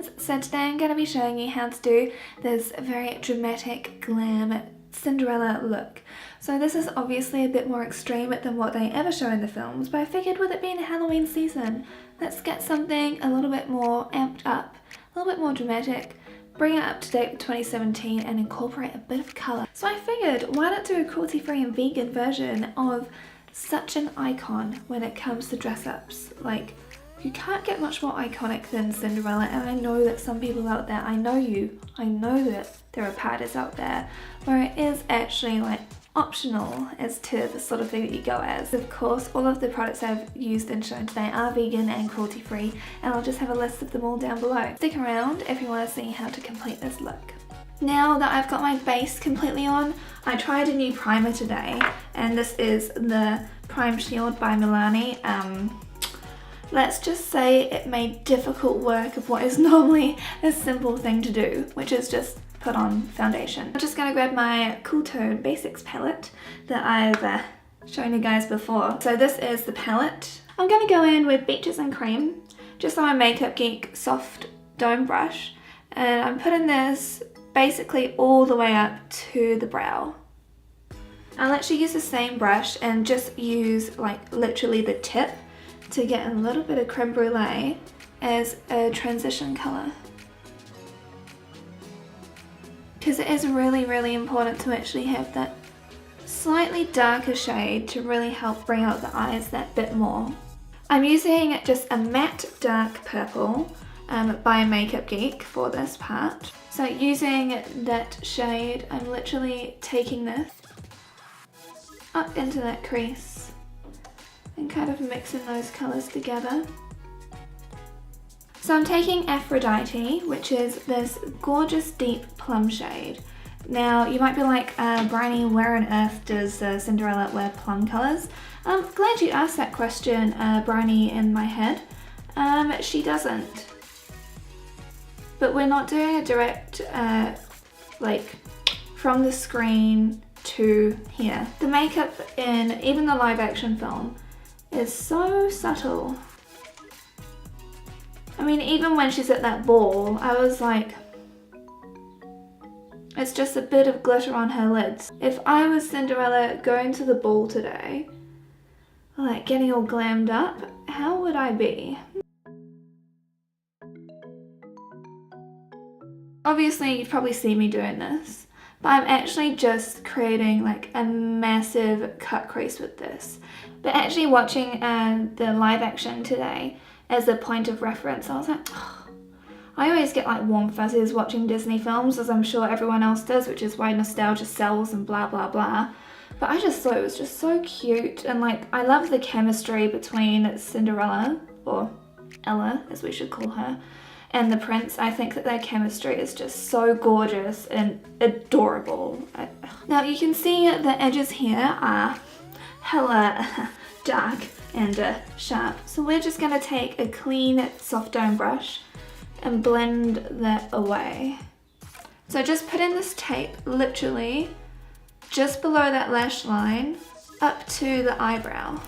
friends, so today I'm going to be showing you how to do this very dramatic glam Cinderella look. So this is obviously a bit more extreme than what they ever show in the films, but I figured with it being a Halloween season, let's get something a little bit more amped up, a little bit more dramatic, bring it up to date with 2017 and incorporate a bit of colour. So I figured, why not do a cruelty-free and vegan version of such an icon when it comes to dress-ups? Like, you can't get much more iconic than Cinderella, and I know that some people out there, I know that there are parties out there where it is actually like optional as to the sort of thing that you go as. Of course, all of the products I've used and shown today are vegan and cruelty free, and I'll just have a list of them all down below. Stick around if you want to see how to complete this look. Now that I've got my base completely on, I tried a new primer today, and this is the Prime Shield by Milani. Let's just say it made difficult work of what is normally a simple thing to do, which is just put on foundation. I'm just going to grab my Cool Tone Basics palette that I've shown you guys before. So this is the palette. I'm going to go in with Beaches and Creme, just on my Makeup Geek soft dome brush, and I'm putting this basically all the way up to the brow. I'll actually use the same brush and just use like literally the tip to get a little bit of creme brulee as a transition colour. Because it is really important to actually have that slightly darker shade to really help bring out the eyes that bit more. I'm using just a matte dark purple by Makeup Geek for this part. So using that shade, I'm literally taking this up into that crease and kind of mixing those colours together. So I'm taking Aphrodite, which is this gorgeous deep plum shade. Now you might be like, Bryony, where on earth does Cinderella wear plum colours? I'm glad you asked that question, Bryony in my head. She doesn't. But we're not doing a direct, like, from the screen to here. The makeup in even the live action film is so subtle. I mean, even when she's at that ball, I was like, it's just a bit of glitter on her lids. If I was Cinderella going to the ball today, like getting all glammed up, how would I be? Obviously, you'd probably see me doing this, but I'm actually just creating like a massive cut crease with this. But actually watching the live action today as a point of reference, I was like, oh, I always get like warm fuzzies watching Disney films, as I'm sure everyone else does, which is why nostalgia sells and blah blah blah. But I just thought it was just so cute, and like I love the chemistry between Cinderella, or Ella as we should call her, and the prince. I think that their chemistry is just so gorgeous and adorable. Now you can see the edges here are hella dark and sharp. So we're just going to take a clean soft dome brush and blend that away. So just put in this tape literally just below that lash line up to the eyebrow.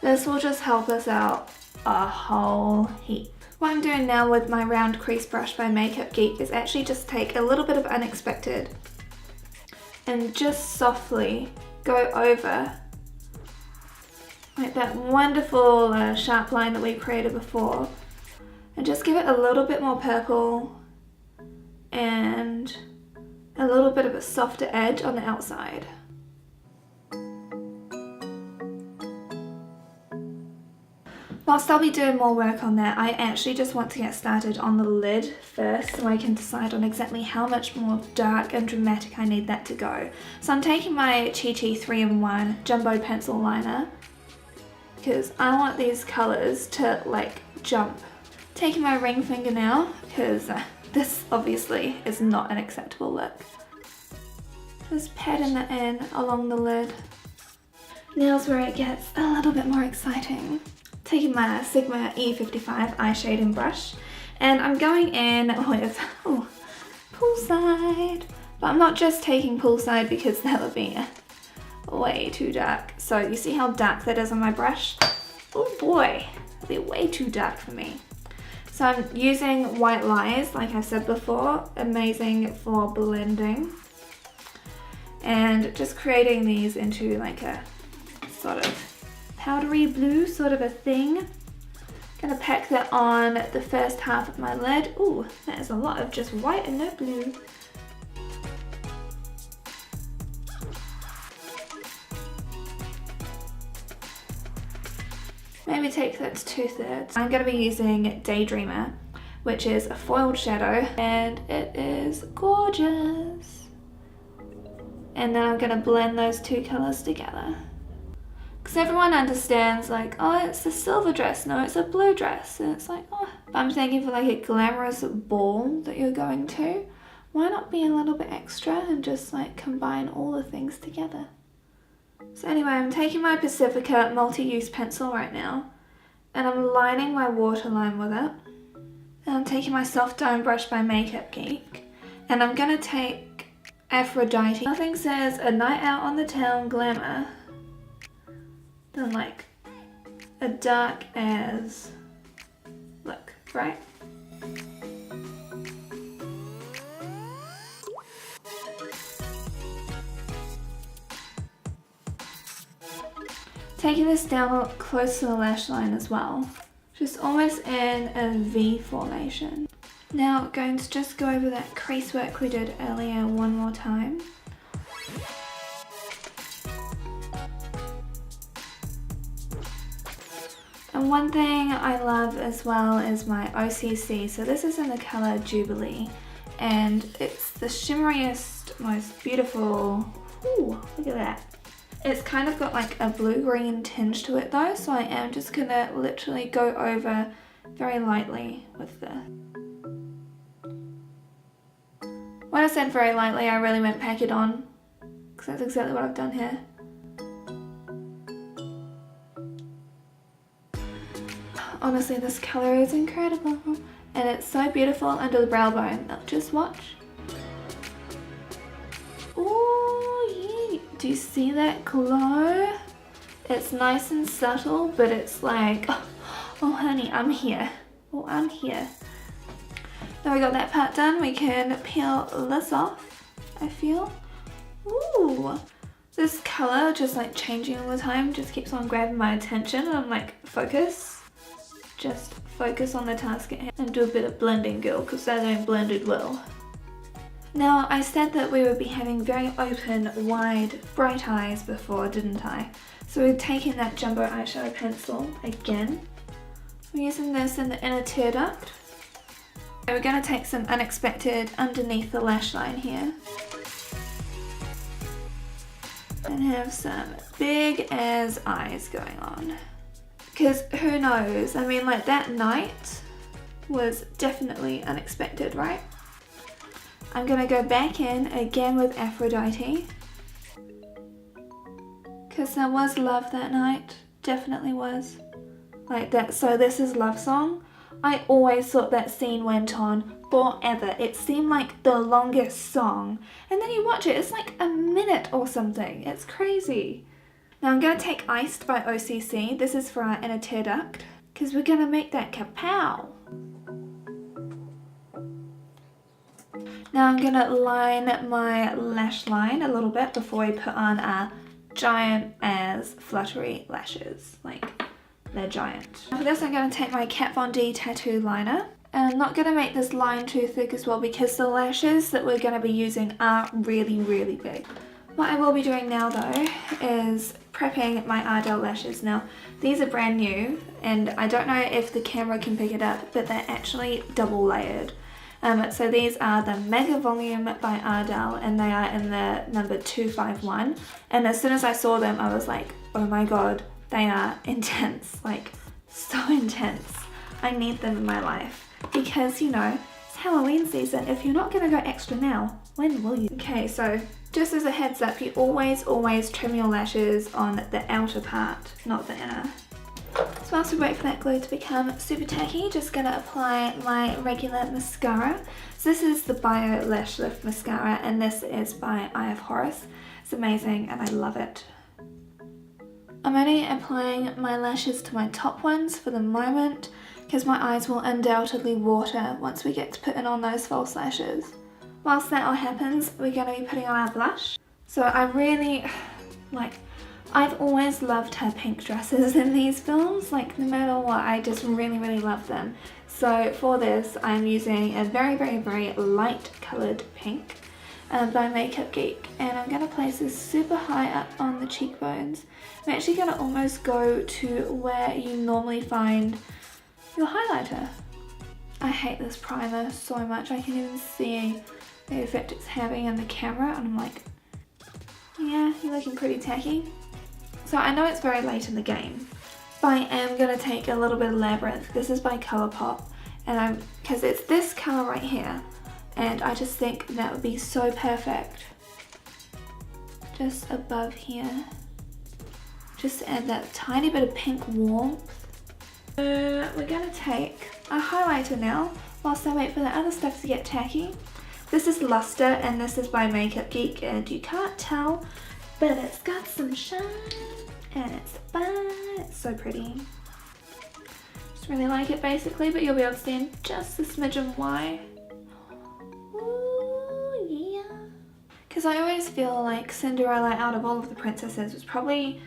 This will just help us out a whole heap. What I'm doing now with my round crease brush by Makeup Geek is actually just take a little bit of Unexpected and just softly go over like that wonderful sharp line that we created before, and just give it a little bit more purple and a little bit of a softer edge on the outside. Whilst I'll be doing more work on that, I actually just want to get started on the lid first so I can decide on exactly how much more dark and dramatic I need that to go. So I'm taking my Chi Chi 3-in-1 Jumbo Pencil Liner because I want these colours to like jump. Taking my ring finger now because this obviously is not an acceptable look. Just patting that in along the lid. Now's where it gets a little bit more exciting. Taking my Sigma E55 eye shading brush, and I'm going in with Poolside, but I'm not just taking Poolside because that would be way too dark. So you see how dark that is on my brush? Oh boy, it'll be way too dark for me. So I'm using White Lies, like I said before, amazing for blending. And just creating these into like a sort of powdery blue sort of a thing. Gonna pack that on the first half of my lid. Ooh, that is a lot of just white and no blue. Maybe take that to 2/3. I'm going to be using Daydreamer, which is a foiled shadow, and it is gorgeous. And then I'm going to blend those two colours together. Because everyone understands like, oh, it's a silver dress, no, it's a blue dress. And it's like, oh, I'm thinking for like a glamorous ball that you're going to, why not be a little bit extra and just like combine all the things together? So anyway, I'm taking my Pacifica multi-use pencil right now and I'm lining my waterline with it. And I'm taking my soft dome brush by Makeup Geek and I'm going to take Aphrodite. Nothing says a night out on the town glamour than like a dark as look, right? Taking this down close to the lash line as well, just almost in a V formation. Now going to just go over that crease work we did earlier one more time. And one thing I love as well is my o.c.c. So this is in the colour Jubilee and it's the shimmeriest, most beautiful, ooh, look at that. It's kind of got like a blue-green tinge to it though, so I am just gonna literally go over very lightly with this. When I said very lightly, I really meant pack it on, because that's exactly what I've done here. Honestly, this colour is incredible, and it's so beautiful under the brow bone. Now, just watch. Do you see that glow? It's nice and subtle, but it's like, oh honey, I'm here. Oh, I'm here. Now we got that part done, we can peel this off, I feel. Ooh, this color just like changing all the time just keeps on grabbing my attention and I'm like, focus. Just focus on the task at hand and do a bit of blending, girl, because that ain't blended well. Now, I said that we would be having very open, wide, bright eyes before, didn't I? So we've taken that jumbo eyeshadow pencil again. We're using this in the inner tear duct. And we're going to take some Unexpected underneath the lash line here. And have some big as eyes going on. Because who knows, I mean like that night was definitely unexpected, right? I'm gonna go back in again with Aphrodite because there was love that night, definitely was. Like that, so this is Love Song. I always thought that scene went on forever. It seemed like the longest song. And then you watch it, it's like a minute or something. It's crazy. Now I'm gonna take Iced by o.c.c. This is for our inner tear duct because we're gonna make that kapow. Now I'm going to line my lash line a little bit before we put on our giant as fluttery lashes. Like, they're giant. For this I'm going to take my Kat Von D tattoo liner. And I'm not going to make this line too thick as well because the lashes that we're going to be using are really, really big. What I will be doing now though is prepping my Ardell lashes. Now these are brand new and I don't know if the camera can pick it up, but they're actually double layered. So these are the Mega Volume by Ardell and they are in the number 251. And as soon as I saw them, I was like, oh my god, they are intense, like so intense. I need them in my life because, you know, it's Halloween season. If you're not gonna go extra now, when will you? Okay, so just as a heads up, you always trim your lashes on the outer part, not the inner. So whilst we wait for that glue to become super tacky, just gonna apply my regular mascara. So this is the Bio Lash Lift Mascara and this is by Eye of Horus. It's amazing and I love it. I'm only applying my lashes to my top ones for the moment because my eyes will undoubtedly water once we get to putting on those false lashes. Whilst that all happens, we're going to be putting on our blush. So I really, like, I've always loved her pink dresses in these films, like no matter what, I just really love them. So for this, I'm using a very light coloured pink by Makeup Geek, and I'm going to place this super high up on the cheekbones. I'm actually going to almost go to where you normally find your highlighter. I hate this primer so much. I can even see the effect it's having in the camera, and I'm like, yeah, you're looking pretty tacky. So I know it's very late in the game, but I am going to take a little bit of Labyrinth. This is by Colourpop, and because it's this colour right here, and I just think that would be so perfect. Just above here, just to add that tiny bit of pink warmth. We're going to take a highlighter now, whilst I wait for the other stuff to get tacky. This is Luster, and this is by Makeup Geek, and you can't tell, but it's got some shine, and it's fun. It's so pretty. Just really like it basically, but you'll be able to see in just a smidgen why. Ooh, yeah. Because I always feel like Cinderella, out of all of the princesses, was probably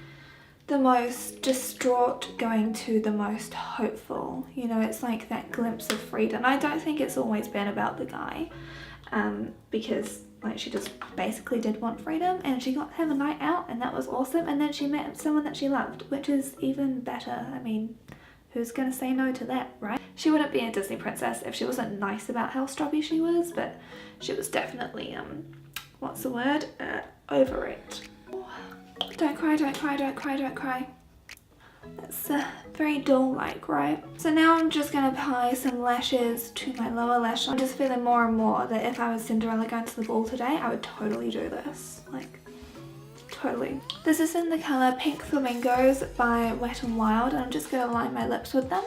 the most distraught going to the most hopeful. You know, it's like that glimpse of freedom. I don't think it's always been about the guy, because like she just basically did want freedom, and she got to have a night out, and that was awesome, and then she met someone that she loved, which is even better. I mean, who's gonna say no to that, right? She wouldn't be a Disney princess if she wasn't nice about how stroppy she was, but she was definitely, what's the word? Over it. Don't cry, don't cry, don't cry, don't cry. That's very doll-like, right? So now I'm just going to apply some lashes to my lower lash line. I'm just feeling more and more that if I was Cinderella going to the ball today, I would totally do this. Like, totally. This is in the colour Pink Flamingos by Wet n Wild, and I'm just going to line my lips with them.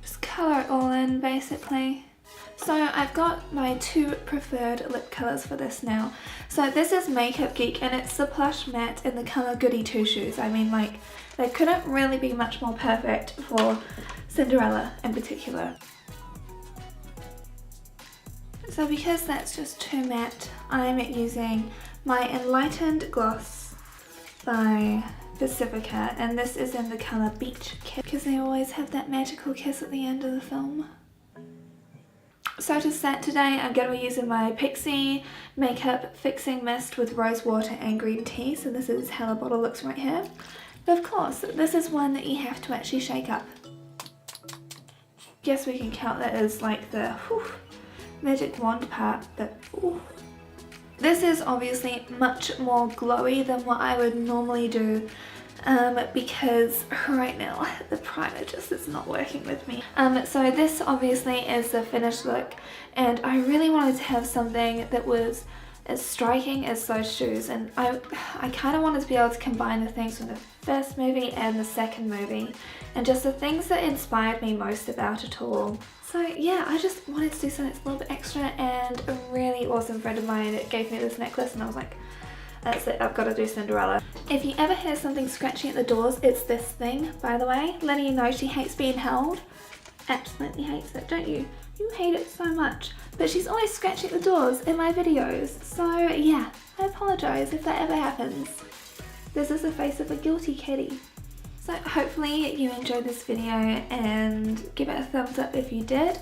Just colour it all in, basically. So I've got my two preferred lip colours for this now. So this is Makeup Geek, and it's the Plush Matte in the colour Goody Two Shoes. I mean, like, they couldn't really be much more perfect for Cinderella in particular. So because that's just too matte, I'm using my Enlightened Gloss by Pacifica, and this is in the colour Beach Kiss, because they always have that magical kiss at the end of the film. So to set today, I'm going to be using my Pixi Makeup Fixing Mist with rose water and green tea. So this is how the bottle looks right here. But of course, this is one that you have to actually shake up. Guess we can count that as like the magic wand part, but ooh. This is obviously much more glowy than what I would normally do, because right now the primer just is not working with me. So this obviously is the finished look, and I really wanted to have something that was as striking as those shoes, and I kind of wanted to be able to combine the things from the first movie and the second movie, and just the things that inspired me most about it all. So yeah, I just wanted to do something that's a little bit extra, and a really awesome friend of mine gave me this necklace, and I was like, that's it, I've got to do Cinderella. If you ever hear something scratching at the doors, it's this thing, by the way, letting you know she hates being held. Absolutely hates it, don't you? You hate it so much. But she's always scratching at the doors in my videos, so yeah, I apologise if that ever happens. This is the face of a guilty kitty. So hopefully you enjoyed this video, and give it a thumbs up if you did.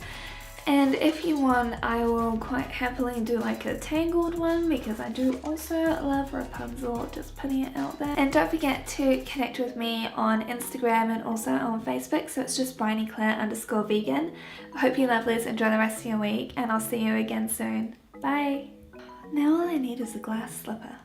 And if you want, I will quite happily do like a Tangled one, because I do also love Rapunzel, just putting it out there. And don't forget to connect with me on Instagram and also on Facebook, so it's just BrionyClaire_vegan. I hope you lovelies enjoy the rest of your week, and I'll see you again soon. Bye! Now all I need is a glass slipper.